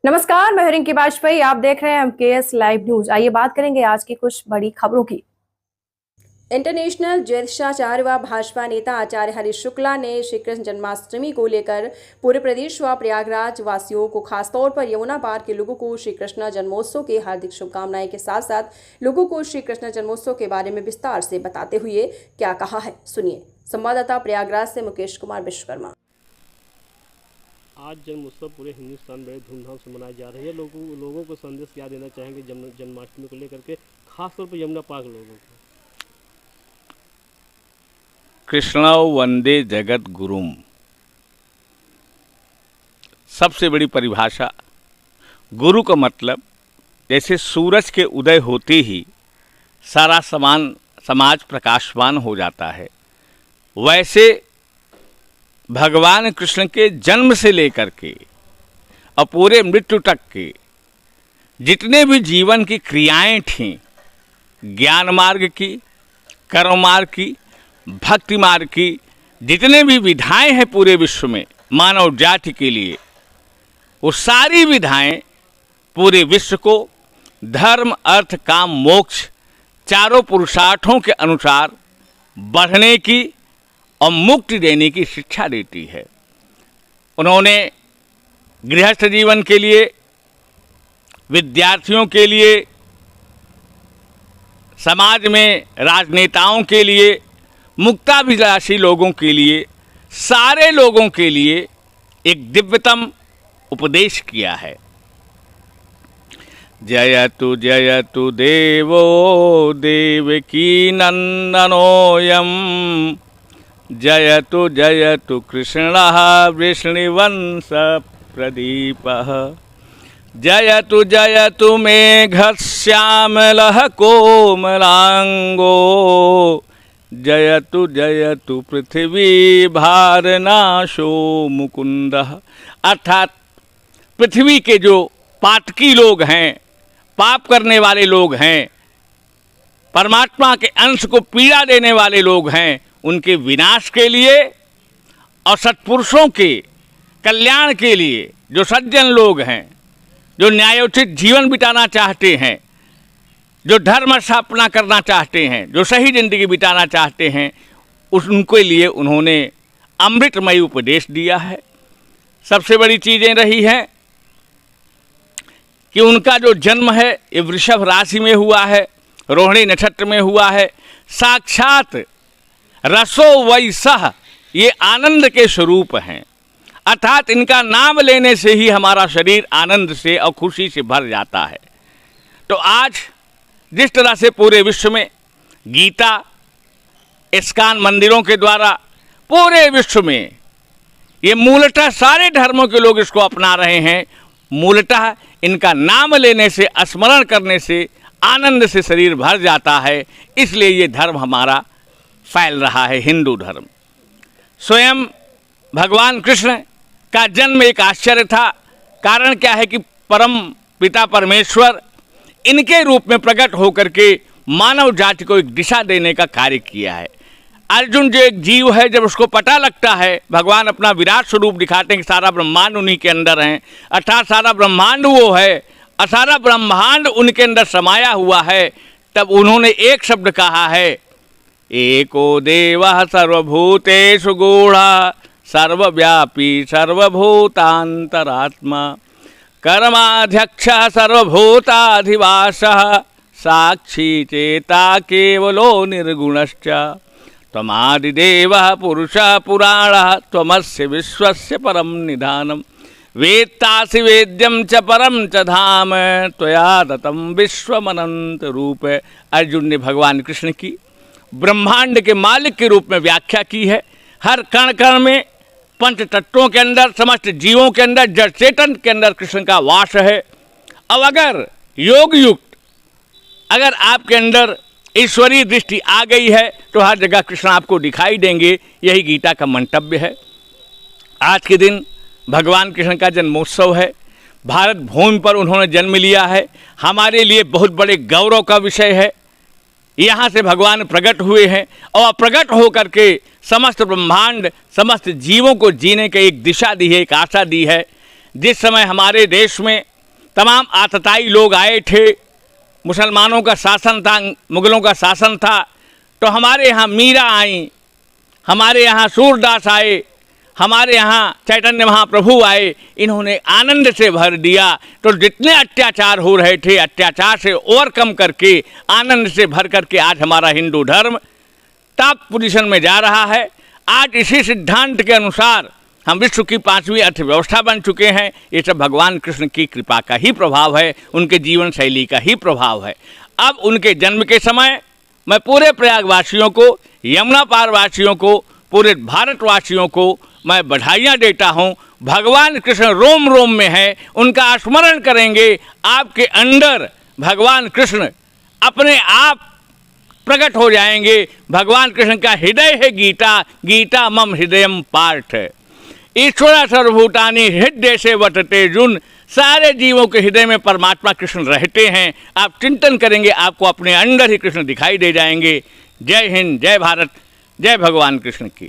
नमस्कार, मैं रिंकी वाजपेयी। आप देख रहे हैं एमकेएस लाइव न्यूज। आइए बात करेंगे आज की कुछ बड़ी खबरों की। इंटरनेशनल ज्योतिषाचार्य व भाजपा नेता आचार्य हरीश शुक्ला ने श्री कृष्ण जन्माष्टमी को लेकर पूरे प्रदेश व प्रयागराज वासियों को खासतौर पर यमुना पार के लोगों को श्री कृष्ण जन्मोत्सव की हार्दिक शुभकामनाएं के साथ साथ लोगों को श्री कृष्ण जन्मोत्सव के बारे में विस्तार से बताते हुए क्या कहा है, सुनिए। संवाददाता प्रयागराज से मुकेश कुमार विश्वकर्मा। आज जन्मोत्सव पूरे हिंदुस्तान बड़े धूमधाम से मनाई जा रही है। लोगों को संदेश क्या देना चाहेंगे जन्माष्टमी को लेकर के, खासतौर पर यमुना पार लोगों को? कृष्णौ वंदे जगत गुरुम। सबसे बड़ी परिभाषा। गुरु का मतलब जैसे सूरज के उदय होते ही सारा समाज प्रकाशवान हो जाता है, वैसे भगवान कृष्ण के जन्म से लेकर के और पूरे मृत्यु तक के जितने भी जीवन की क्रियाएं थीं, ज्ञान मार्ग की, कर्म मार्ग की, भक्ति मार्ग की, जितने भी विधाएं हैं पूरे विश्व में मानव जाति के लिए, वो सारी विधाएं पूरे विश्व को धर्म, अर्थ, काम, मोक्ष चारों पुरुषार्थों के अनुसार बढ़ने की और मुक्ति देने की शिक्षा देती है। उन्होंने गृहस्थ जीवन के लिए, विद्यार्थियों के लिए, समाज में राजनेताओं के लिए, मुक्ताभिलाषी लोगों के लिए, सारे लोगों के लिए एक दिव्यतम उपदेश किया है। जयतु जयतु देवो देवकी नंदनोऽयं, जयतु जयतु कृष्णः वृष्णिवंश प्रदीपः, जयतु जयतु मेघश्यामलः कोमलांगो, जयतु जयतु पृथ्वी भारनाशो मुकुंदः। अर्थात पृथ्वी के जो पातकी लोग हैं, पाप करने वाले लोग हैं, परमात्मा के अंश को पीड़ा देने वाले लोग हैं, उनके विनाश के लिए और सत्पुरुषों के कल्याण के लिए, जो सज्जन लोग हैं, जो न्यायोचित जीवन बिताना चाहते हैं, जो धर्म स्थापना करना चाहते हैं, जो सही जिंदगी बिताना चाहते हैं, उनके लिए उन्होंने अमृतमयी उपदेश दिया है। सबसे बड़ी चीज़ें रही हैं कि उनका जो जन्म है ये वृषभ राशि में हुआ है, रोहिणी नक्षत्र में हुआ है। साक्षात रसो वैसह, ये आनंद के स्वरूप हैं। अर्थात इनका नाम लेने से ही हमारा शरीर आनंद से और खुशी से भर जाता है। तो आज जिस तरह से पूरे विश्व में गीता, इस्कॉन मंदिरों के द्वारा पूरे विश्व में ये मूलतः सारे धर्मों के लोग इसको अपना रहे हैं। मूलतः इनका नाम लेने से, स्मरण करने से आनंद से शरीर भर जाता है। इसलिए ये धर्म हमारा फैल रहा है, हिंदू धर्म। स्वयं भगवान कृष्ण का जन्म एक आश्चर्य था। कारण क्या है कि परम पिता परमेश्वर इनके रूप में प्रकट होकर के मानव जाति को एक दिशा देने का कार्य किया है। अर्जुन जो एक जीव है, जब उसको पता लगता है, भगवान अपना विराट स्वरूप दिखाते हैं कि सारा ब्रह्मांड उन्हीं के अंदर है, अर्थात सारा ब्रह्मांड वो है और सारा ब्रह्मांड उनके अंदर समाया हुआ है, तब उन्होंने एक शब्द कहा है, एको देवः सर्वभूतेषु गूढ़ः सर्वव्यापी सर्वभूतांतरात्मा कर्माध्यक्षः सर्वभूताधिवासः साक्षी चेता केवलो निर्गुणश्च त्वमादिदेवः पुरुषः पुराणः त्वमस्य विश्वस्य परम निधानम् वेत्तासि वेद्यं च परम च धाम त्वया दत्तं विश्वमनंत रूप। अर्जुन ने भगवान कृष्ण की ब्रह्मांड के मालिक के रूप में व्याख्या की है। हर कण कण में, पंच तत्वों के अंदर, समस्त जीवों के अंदर, जड़ चेतन के अंदर कृष्ण का वास है। अब अगर योग युक्त अगर आपके अंदर ईश्वरीय दृष्टि आ गई है तो हर जगह कृष्ण आपको दिखाई देंगे। यही गीता का मंतव्य है। आज के दिन भगवान कृष्ण का जन्मोत्सव है। भारत भूमि पर उन्होंने जन्म लिया है। हमारे लिए बहुत बड़े गौरव का विषय है। यहाँ से भगवान प्रकट हुए हैं और प्रकट होकर के समस्त ब्रह्मांड, समस्त जीवों को जीने की एक दिशा दी है, एक आशा दी है। जिस समय हमारे देश में तमाम आतताई लोग आए थे, मुसलमानों का शासन था, मुगलों का शासन था, तो हमारे यहाँ मीरा आई, हमारे यहाँ सूरदास आए, हमारे यहाँ चैतन्य महाप्रभु आए, इन्होंने आनंद से भर दिया। तो जितने अत्याचार हो रहे थे, अत्याचार से ओवरकम करके, आनंद से भर करके आज हमारा हिंदू धर्म टॉप पोजीशन में जा रहा है। आज इसी सिद्धांत के अनुसार हम विश्व की 5वीं अर्थव्यवस्था बन चुके हैं। ये सब भगवान कृष्ण की कृपा का ही प्रभाव है, उनके जीवन शैली का ही प्रभाव है। अब उनके जन्म के समय मैं पूरे प्रयागवासियों को, यमुना पार वासियों को, पूरे भारतवासियों को मैं बधाइयाँ देता हूँ। भगवान कृष्ण रोम रोम में है, उनका स्मरण करेंगे, आपके अंदर भगवान कृष्ण अपने आप प्रकट हो जाएंगे। भगवान कृष्ण का हृदय है गीता, गीता मम हृदयम पार्थ। ईश्वर सर्वभूतानि हृदय से वर्तते जुन, सारे जीवों के हृदय में परमात्मा कृष्ण रहते हैं। आप चिंतन करेंगे, आपको अपने अंदर ही कृष्ण दिखाई दे जाएंगे। जय हिंद, जय भारत, जय भगवान कृष्ण की।